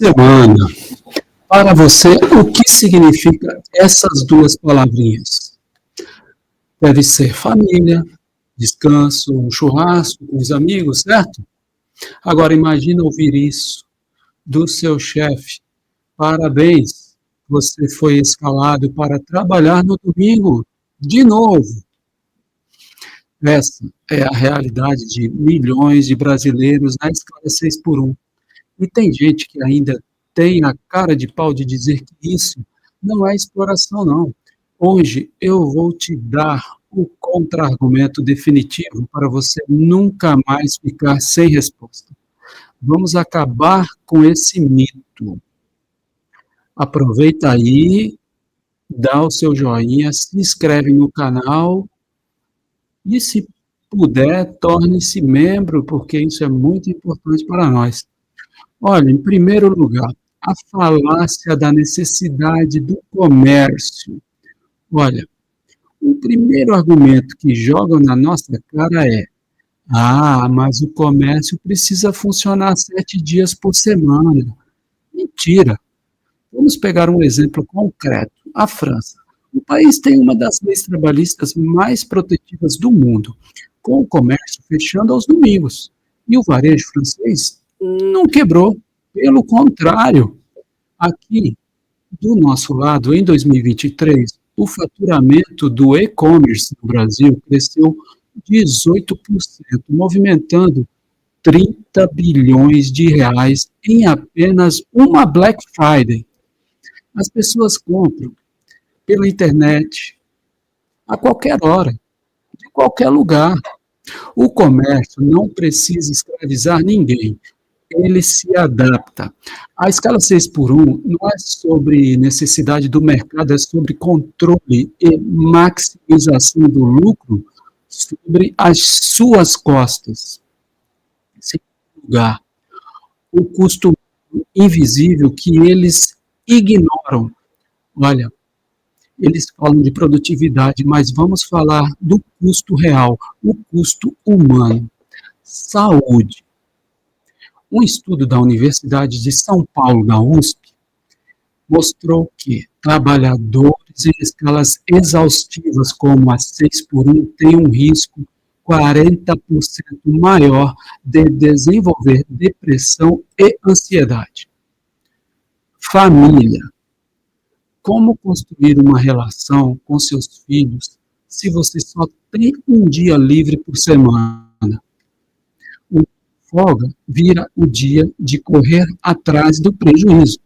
semana. Para você, o que significa essas duas palavrinhas? Deve ser família, descanso, um churrasco com os amigos, certo? Agora imagina ouvir isso do seu chefe. Parabéns, você foi escalado para trabalhar no domingo de novo. Essa é a realidade de milhões de brasileiros na escala 6 por 1. E tem gente que ainda tem a cara de pau de dizer que isso não é exploração, não. Hoje eu vou te dar o contra-argumento definitivo para você nunca mais ficar sem resposta. Vamos acabar com esse mito. Aproveita aí, dá o seu joinha, se inscreve no canal e, se puder, torne-se membro, porque isso é muito importante para nós. Olha, em primeiro lugar, a falácia da necessidade do comércio. Olha, o primeiro argumento que jogam na nossa cara é: mas o comércio precisa funcionar 7 dias por semana. Mentira. Vamos pegar um exemplo concreto. A França. O país tem uma das leis trabalhistas mais protetivas do mundo, com o comércio fechando aos domingos. E o varejo francês não quebrou. Pelo contrário, aqui do nosso lado, em 2023, o faturamento do e-commerce no Brasil cresceu 18%, movimentando 30 bilhões de reais em apenas uma Black Friday. As pessoas compram pela internet, a qualquer hora, de qualquer lugar. O comércio não precisa escravizar ninguém, ele se adapta. A escala 6 por 1 não é sobre necessidade do mercado, é sobre controle e maximização do lucro sobre as suas costas. Em segundo lugar, o custo invisível que eles ignoram. Olha, eles falam de produtividade, mas vamos falar do custo real, o custo humano. Saúde. Um estudo da Universidade de São Paulo, da USP, mostrou que trabalhadores em escalas exaustivas como a 6 por 1 têm um risco 40% maior de desenvolver depressão e ansiedade. Família. Como construir uma relação com seus filhos se você só tem um dia livre por semana? O folga vira o dia de correr atrás do prejuízo,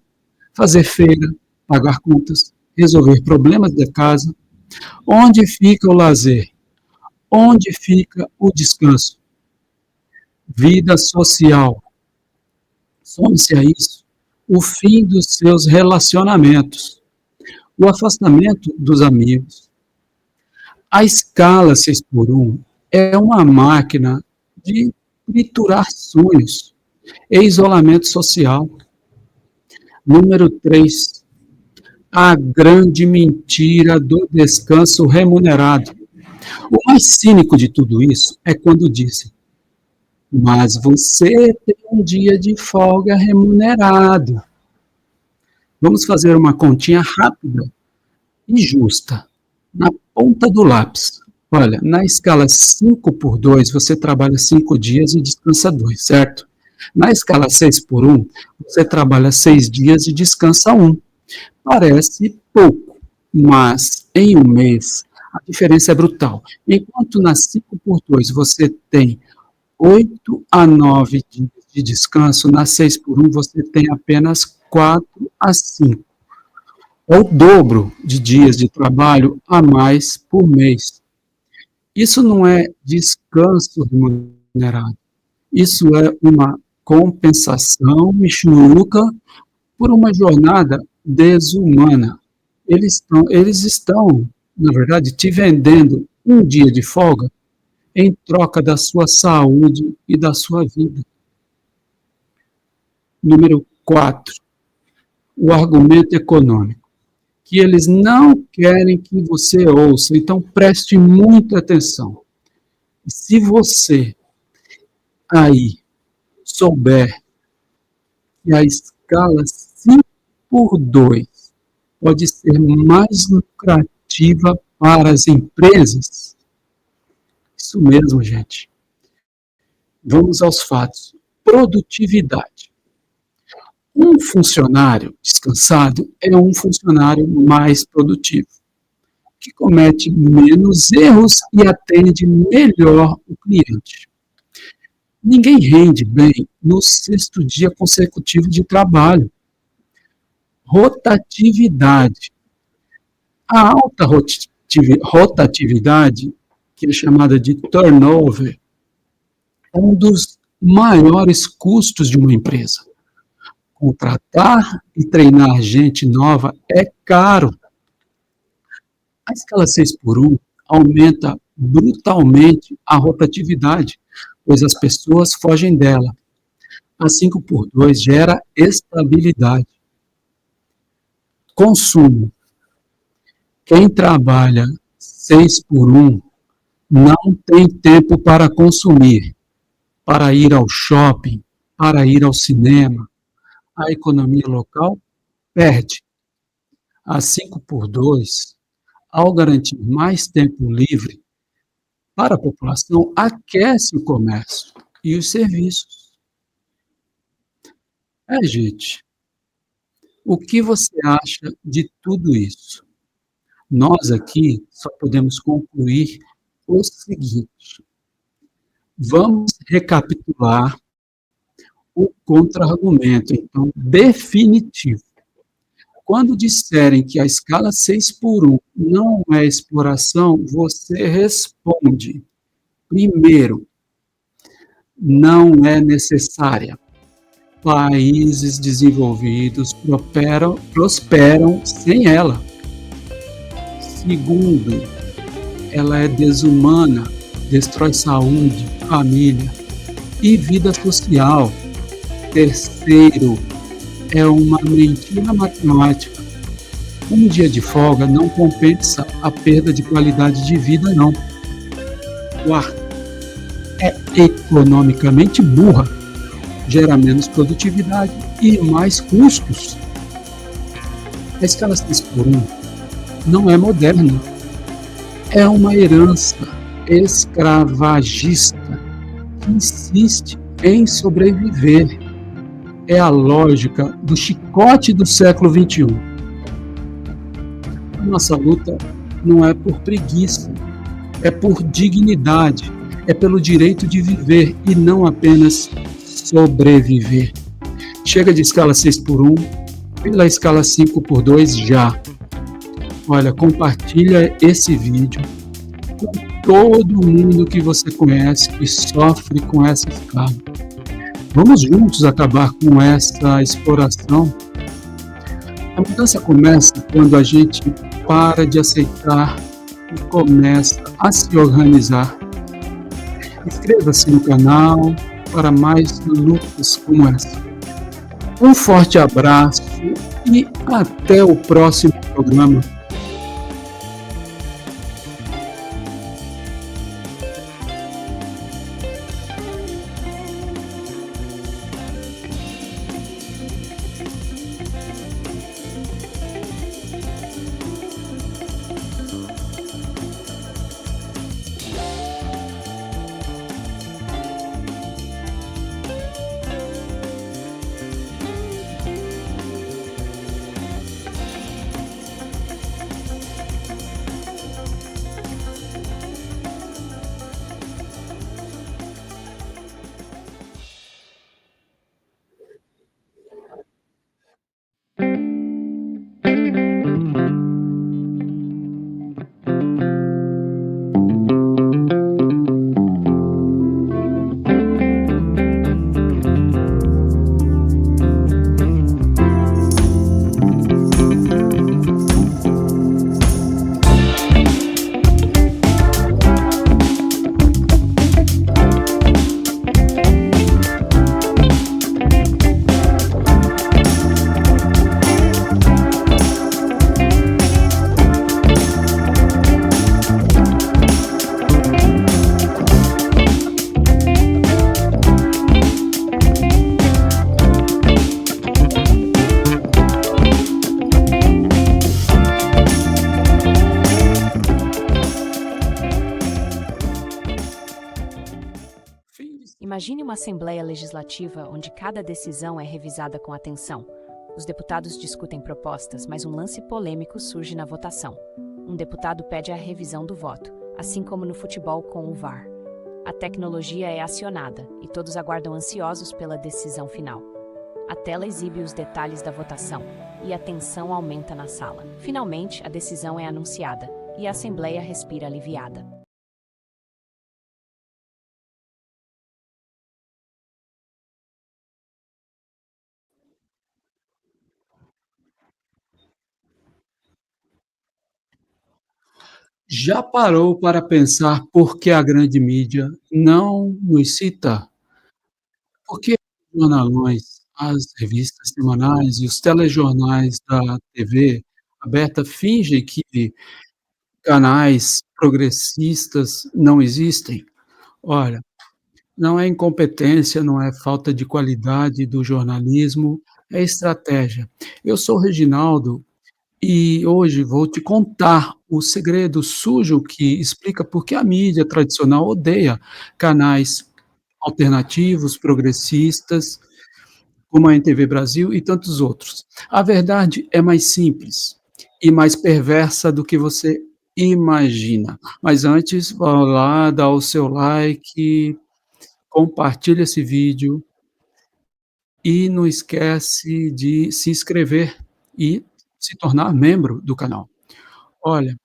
fazer feira, pagar contas, resolver problemas da casa. Onde fica o lazer? Onde fica o descanso? Vida social. Some-se a isso o fim dos seus relacionamentos, o afastamento dos amigos. A escala 6 por 1 é uma máquina de triturar sonhos e isolamento social. Número 3, a grande mentira do descanso remunerado. O mais cínico de tudo isso é quando dizem: mas você tem um dia de folga remunerado. Vamos fazer uma continha rápida e justa, na ponta do lápis. Olha, na escala 5 por 2, você trabalha 5 dias e descansa 2, certo? Na escala 6 por 1, você trabalha 6 dias e descansa 1. Parece pouco, mas em um mês a diferença é brutal. Enquanto na 5 por 2 você tem 8 a 9 dias de descanso, na 6 por 1 você tem apenas 4 a 5. É o dobro de dias de trabalho a mais por mês. Isso não é descanso remunerado. Isso é uma compensação michuruca por uma jornada desumana. Eles estão, na verdade, te vendendo um dia de folga em troca da sua saúde e da sua vida. Número 4, o argumento econômico, que eles não querem que você ouça, então preste muita atenção. Se você aí souber que a escala escala 5x2 pode ser mais lucrativa para as empresas? Isso mesmo, gente. Vamos aos fatos. Produtividade. Um funcionário descansado é um funcionário mais produtivo, que comete menos erros e atende melhor o cliente. Ninguém rende bem no sexto dia consecutivo de trabalho. Rotatividade. A alta rotatividade, que é chamada de turnover, é um dos maiores custos de uma empresa. Contratar e treinar gente nova é caro. A escala 6x1 aumenta brutalmente a rotatividade, pois as pessoas fogem dela. A 5x2 gera estabilidade. Consumo. Quem trabalha 6x1 não tem tempo para consumir, para ir ao shopping, para ir ao cinema. A economia local perde. A 5x2, ao garantir mais tempo livre para a população, aquece o comércio e os serviços. Gente, o que você acha de tudo isso? Nós aqui só podemos concluir o seguinte: vamos recapitular o contra-argumento, então, definitivo. Quando disserem que a escala 6x1 não é exploração, você responde: primeiro, não é necessária. Países desenvolvidos prosperam sem ela. Segundo, ela é desumana, destrói saúde, família e vida social. Terceiro, é uma mentira matemática. Um dia de folga não compensa a perda de qualidade de vida, não. Quarto, é economicamente burra, gera menos produtividade e mais custos. A escala 6x1 não é moderna, é uma herança escravagista que insiste em sobreviver. É a lógica do chicote do século XXI. A nossa luta não é por preguiça, é por dignidade, é pelo direito de viver e não apenas sobreviver. Chega de escala 6x1, pela escala 5x2 já. Olha, compartilha esse vídeo com todo mundo que você conhece que sofre com essa escala. Vamos juntos acabar com essa exploração. A mudança começa quando a gente para de aceitar e começa a se organizar. Inscreva-se no canal para mais lutas como essa. Um forte abraço e até o próximo programa. Imagine uma Assembleia Legislativa onde cada decisão é revisada com atenção. Os deputados discutem propostas, mas um lance polêmico surge na votação. Um deputado pede a revisão do voto, assim como no futebol com o VAR. A tecnologia é acionada e todos aguardam ansiosos pela decisão final. A tela exibe os detalhes da votação e a tensão aumenta na sala. Finalmente, a decisão é anunciada e a Assembleia respira aliviada. Já parou para pensar por que a grande mídia não nos cita? Por que os jornalões, as revistas semanais e os telejornais da TV aberta fingem que canais progressistas não existem? Olha, não é incompetência, não é falta de qualidade do jornalismo, é estratégia. Eu sou o Reginaldo e hoje vou te contar o segredo sujo que explica por que a mídia tradicional odeia canais alternativos, progressistas, como a NTV Brasil e tantos outros. A verdade é mais simples e mais perversa do que você imagina. Mas antes, vá lá, dá o seu like, compartilha esse vídeo e não esquece de se inscrever e se tornar membro do canal. Olha,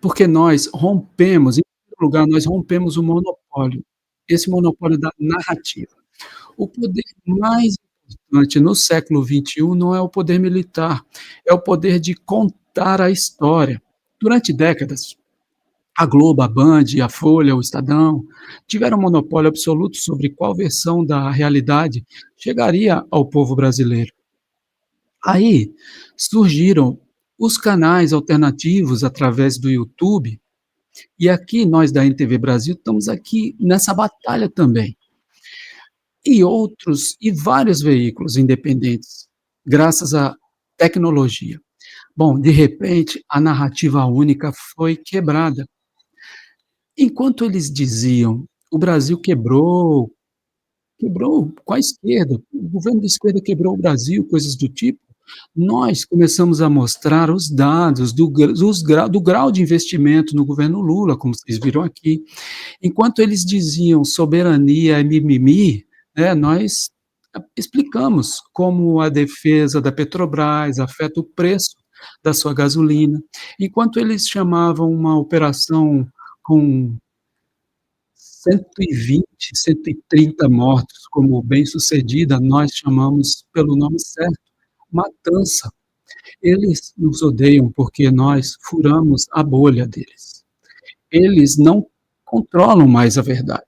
porque nós rompemos, em primeiro lugar, nós rompemos o monopólio, esse monopólio da narrativa. O poder mais importante no século XXI não é o poder militar, é o poder de contar a história. Durante décadas, a Globo, a Band, a Folha, o Estadão tiveram monopólio absoluto sobre qual versão da realidade chegaria ao povo brasileiro. Aí surgiram os canais alternativos através do YouTube, e aqui nós da NTV Brasil estamos aqui nessa batalha também. E outros e vários veículos independentes, graças à tecnologia. Bom, de repente, a narrativa única foi quebrada. Enquanto eles diziam: "O Brasil quebrou, quebrou com a esquerda, o governo de esquerda quebrou o Brasil", coisas do tipo, nós começamos a mostrar os dados do grau de investimento no governo Lula, como vocês viram aqui. Enquanto eles diziam: "Soberania é mimimi", né, nós explicamos como a defesa da Petrobras afeta o preço da sua gasolina. Enquanto eles chamavam uma operação com 120, 130 mortos como bem-sucedida, nós chamamos pelo nome certo, matança. Eles nos odeiam porque nós furamos a bolha deles. Eles não controlam mais a verdade.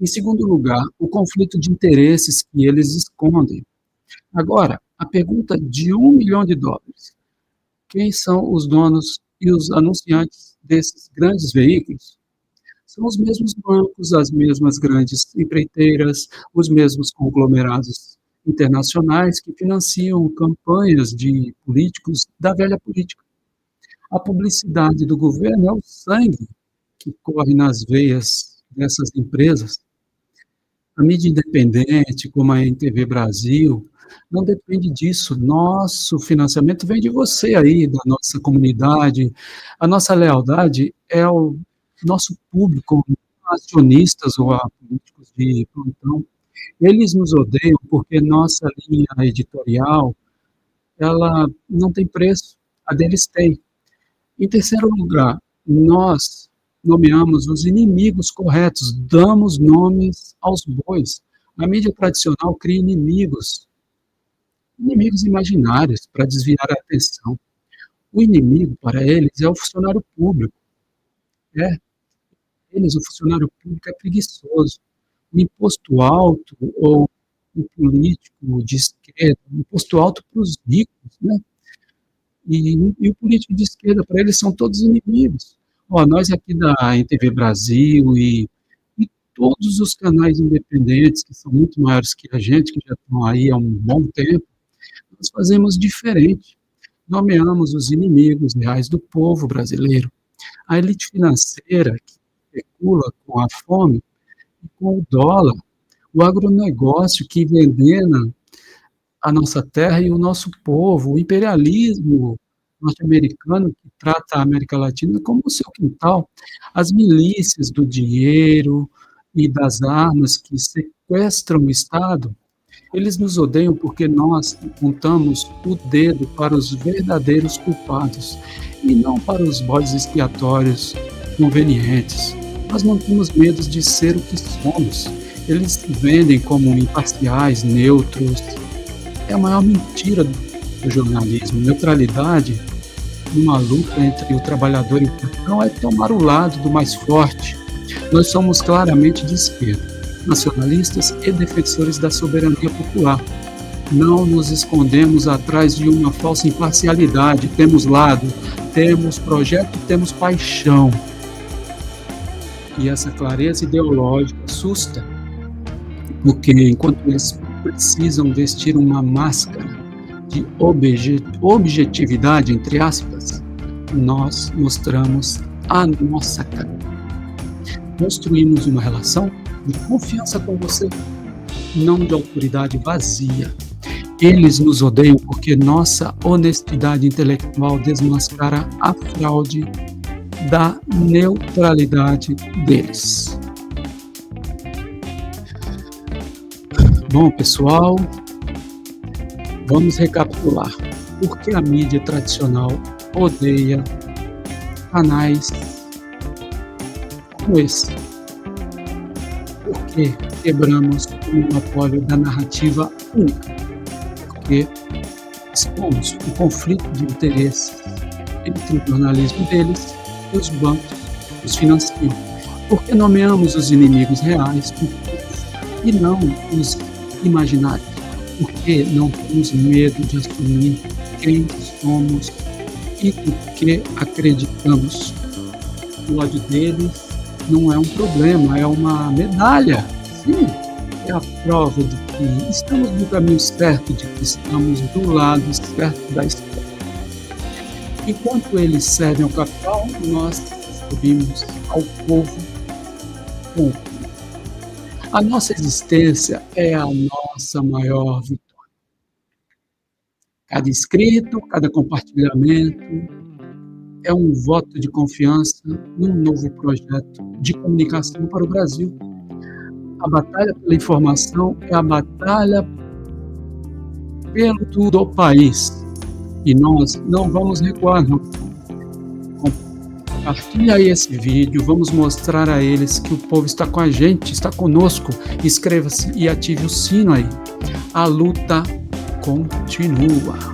Em segundo lugar, o conflito de interesses que eles escondem. Agora, a pergunta de US$ 1 milhão: quem são os donos e os anunciantes desses grandes veículos? São os mesmos bancos, as mesmas grandes empreiteiras, os mesmos conglomerados internacionais que financiam campanhas de políticos da velha política. A publicidade do governo é o sangue que corre nas veias dessas empresas. A mídia independente, como a NTV Brasil, não depende disso. Nosso financiamento vem de você aí, da nossa comunidade. A nossa lealdade é ao nosso público, acionistas ou a políticos de plantão. Eles nos odeiam porque nossa linha editorial, ela não tem preço, a deles tem. Em terceiro lugar, nós nomeamos os inimigos corretos, damos nomes aos bois. A mídia tradicional cria inimigos, inimigos imaginários para desviar a atenção. O inimigo para eles é o funcionário público. É, eles, o funcionário público é preguiçoso. O imposto alto ou o político de esquerda, o imposto alto para os ricos, né? E o político de esquerda, para eles, são todos inimigos. Ó, nós aqui da NTV Brasil e todos os canais independentes, que são muito maiores que a gente, que já estão aí há um bom tempo, nós fazemos diferente. Nomeamos os inimigos reais do povo brasileiro. A elite financeira que especula com a fome, e com o dólar, o agronegócio que envenena a nossa terra e o nosso povo, o imperialismo norte-americano que trata a América Latina como o seu quintal, as milícias do dinheiro e das armas que sequestram o Estado, eles nos odeiam porque nós apontamos o dedo para os verdadeiros culpados e não para os bodes expiatórios convenientes. Nós não temos medo de ser o que somos. Eles se vendem como imparciais, neutros. É a maior mentira do jornalismo. Neutralidade, numa luta entre o trabalhador e o patrão, é tomar o lado do mais forte. Nós somos claramente de esquerda, nacionalistas e defensores da soberania popular. Não nos escondemos atrás de uma falsa imparcialidade. Temos lado, temos projeto, temos paixão. E essa clareza ideológica assusta, porque enquanto eles precisam vestir uma máscara de objetividade, entre aspas, nós mostramos a nossa cara. Construímos uma relação de confiança com você, não de autoridade vazia. Eles nos odeiam porque nossa honestidade intelectual desmascara a fraude da neutralidade deles. Bom, pessoal, vamos recapitular. Por que a mídia tradicional odeia canais como esse? Por que quebramos o monopólio da narrativa única? Porque expomos o conflito de interesses entre o jornalismo deles e os bancos que os financiam. Porque nomeamos os inimigos reais e não os imaginários. Porque não temos medo de assumir quem somos e do que acreditamos. O ódio deles não é um problema, é uma medalha. Sim, é a prova de que estamos no caminho certo, de que estamos do lado certo da história. Enquanto eles servem ao capital, nós servimos ao povo. A nossa existência é a nossa maior vitória. Cada inscrito, cada compartilhamento é um voto de confiança num novo projeto de comunicação para o Brasil. A batalha pela informação é a batalha pelo tudo ao país. E nós não vamos recuar, não. Compartilha aí esse vídeo, vamos mostrar a eles que o povo está com a gente, está conosco. Inscreva-se e ative o sino aí. A luta continua.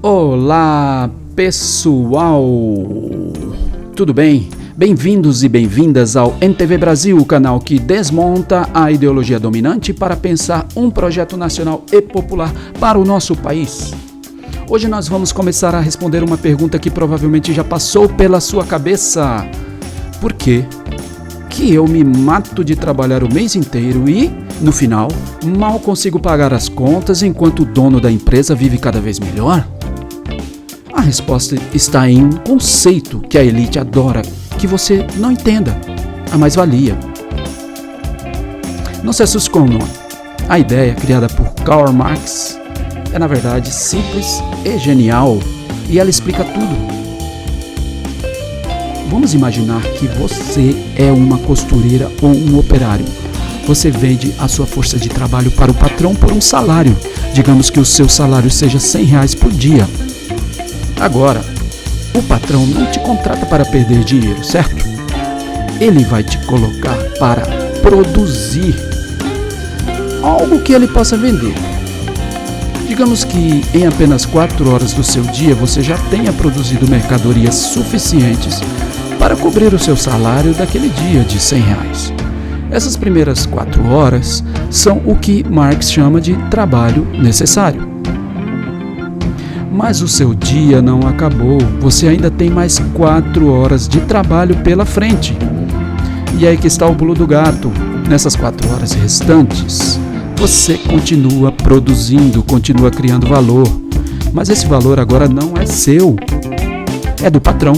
Olá, pessoal! Tudo bem? Bem-vindos e bem-vindas ao NTV Brasil, o canal que desmonta a ideologia dominante para pensar um projeto nacional e popular para o nosso país. Hoje nós vamos começar a responder uma pergunta que provavelmente já passou pela sua cabeça. Por quê que eu me mato de trabalhar o mês inteiro e, no final, mal consigo pagar as contas enquanto o dono da empresa vive cada vez melhor? A resposta está em um conceito que a elite adora que você não entenda: a mais-valia. Não se assuste com o nome. A ideia, criada por Karl Marx, é na verdade simples e genial, e ela explica tudo. Vamos imaginar que você é uma costureira ou um operário. Você vende a sua força de trabalho para o patrão por um salário. Digamos que o seu salário seja R$100 por dia. Agora, o patrão não te contrata para perder dinheiro, certo? Ele vai te colocar para produzir algo que ele possa vender. Digamos que em apenas 4 horas do seu dia você já tenha produzido mercadorias suficientes para cobrir o seu salário daquele dia de R$100. Essas primeiras 4 horas são o que Marx chama de trabalho necessário. Mas o seu dia não acabou, você ainda tem mais 4 horas de trabalho pela frente. E aí que está o pulo do gato. Nessas 4 horas restantes, você continua produzindo, continua criando valor. Mas esse valor agora não é seu, é do patrão.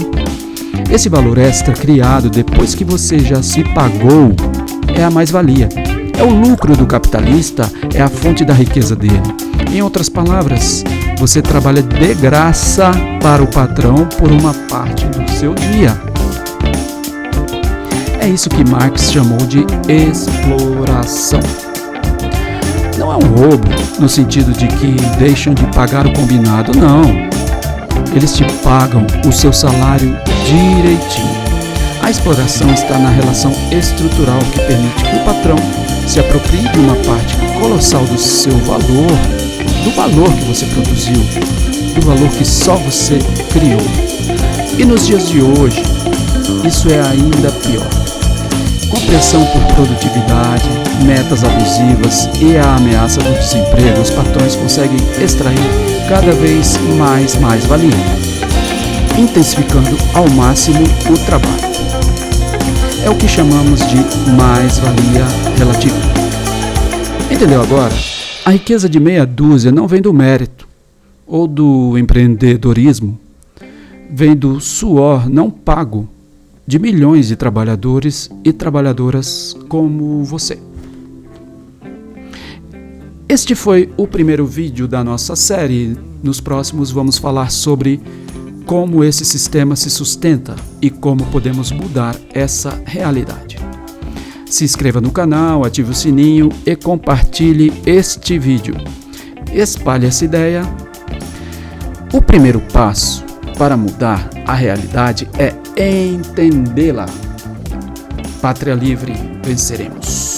Esse valor extra criado depois que você já se pagou é a mais-valia. É o lucro do capitalista, é a fonte da riqueza dele. Em outras palavras, você trabalha de graça para o patrão por uma parte do seu dia. É isso que Marx chamou de exploração. Não é um roubo no sentido de que deixam de pagar o combinado, não. Eles te pagam o seu salário direitinho. A exploração está na relação estrutural que permite que o patrão se aproprie de uma parte colossal do seu valor, do valor que você produziu, do valor que só você criou. E nos dias de hoje, isso é ainda pior. Com a pressão por produtividade, metas abusivas e a ameaça do desemprego, os patrões conseguem extrair cada vez mais valia, intensificando ao máximo o trabalho. É o que chamamos de mais-valia relativa. Entendeu agora? A riqueza de meia dúzia não vem do mérito ou do empreendedorismo, vem do suor não pago de milhões de trabalhadores e trabalhadoras como você. Este foi o primeiro vídeo da nossa série. Nos próximos vamos falar sobre como esse sistema se sustenta e como podemos mudar essa realidade. Se inscreva no canal, ative o sininho e compartilhe este vídeo. Espalhe essa ideia. O primeiro passo para mudar a realidade é entendê-la. Pátria livre, venceremos.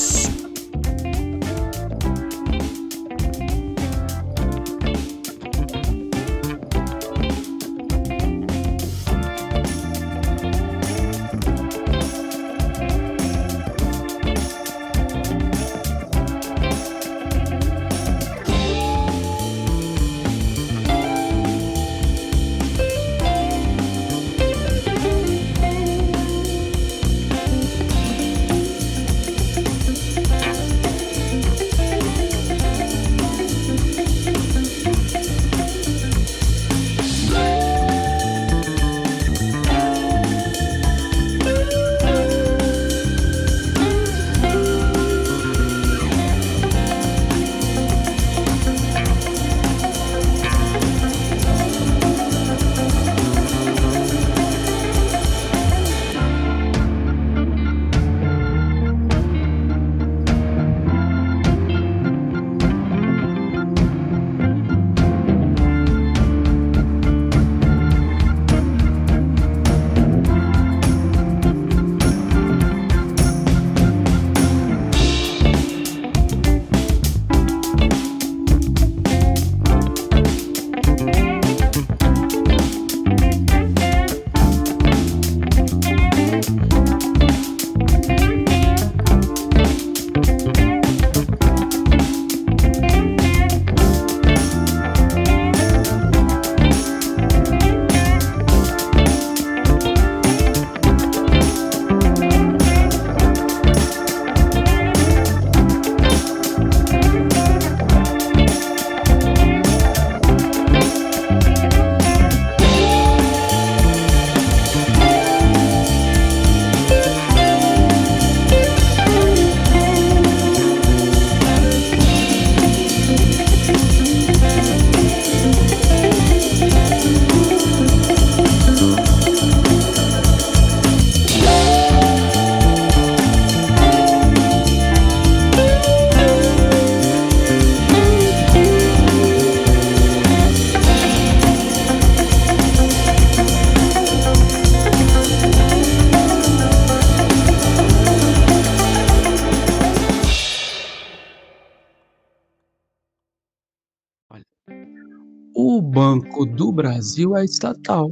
Banco do Brasil é estatal.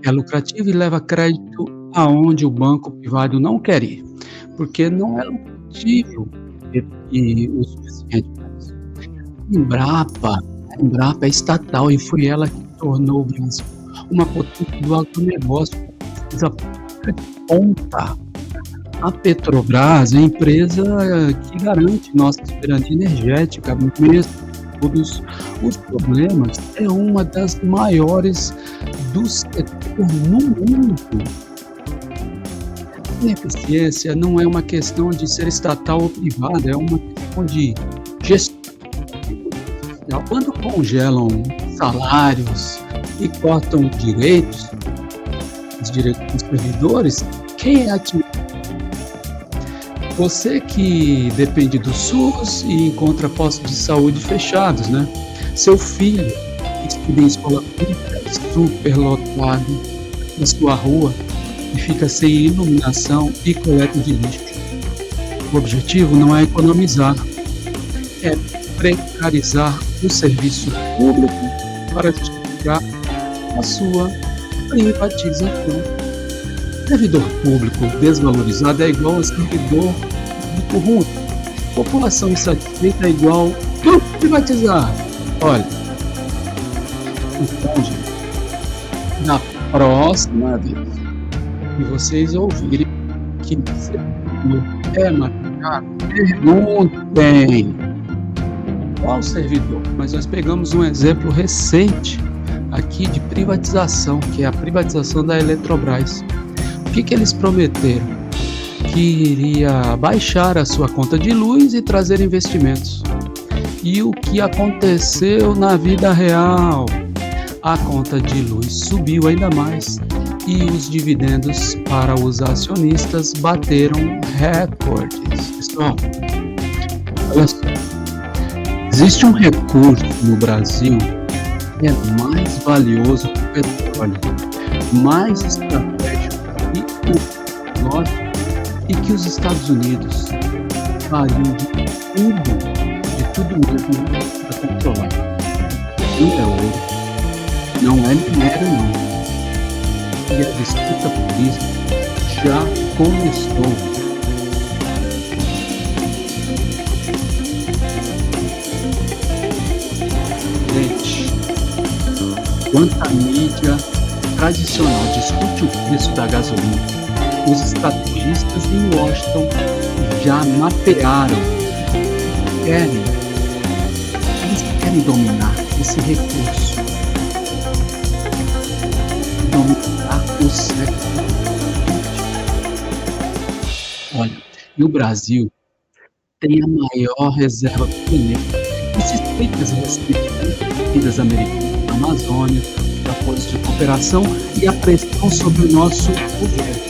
É lucrativo e leva crédito aonde o banco privado não quer ir, porque não é lucrativo e o suficiente para isso. Embrapa, a Embrapa é estatal e foi ela que tornou o Brasil uma potência do agronegócio, pesquisa pública de ponta. A Petrobras é a empresa que garante nossa soberania energética, mesmo todos os problemas, é uma das maiores do setor no mundo. Ineficiência não é uma questão de ser estatal ou privada, é uma questão de gestão. Quando congelam salários e cortam direitos, os direitos dos servidores, quem é atingido? Você que depende do SUS e encontra postos de saúde fechados, né? Seu filho que estuda em escola pública superlotado na sua rua e fica sem iluminação e coleta de lixo. O objetivo não é economizar, é precarizar o serviço público para justificar a sua privatização. Servidor público desvalorizado é igual a servidor público ruim. População insatisfeita é igual privatizar. Olha, então, gente, na próxima vez que vocês ouvirem que servidor é maquiado, perguntem qual servidor. Mas nós pegamos um exemplo recente aqui de privatização, que é a privatização da Eletrobras. O que eles prometeram? Que iria baixar a sua conta de luz e trazer investimentos. E o que aconteceu na vida real? A conta de luz subiu ainda mais e os dividendos para os acionistas bateram recordes. Pessoal, olha só. Existe um recurso no Brasil que é mais valioso que o petróleo, mais estratégico e que os Estados Unidos fariam de tudo mesmo para controlar. Não é ouro, não é minério não. E a disputa por isso já começou. Gente, enquanto a mídia tradicional discute o preço da gasolina, os estrategistas em Washington já mapearam, eles querem dominar esse recurso, dominar o século XX. Olha, e o Brasil tem a maior reserva do planeta. Suspeitas restritivas americanas na Amazônia, apoios de cooperação e a pressão sobre o nosso governo.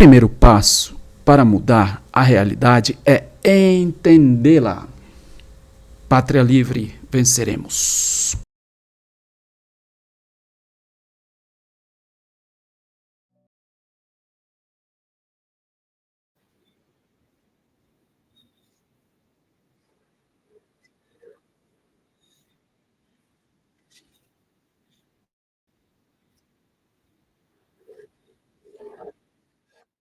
primeiro passo para mudar a realidade é entendê-la. Pátria Livre, venceremos.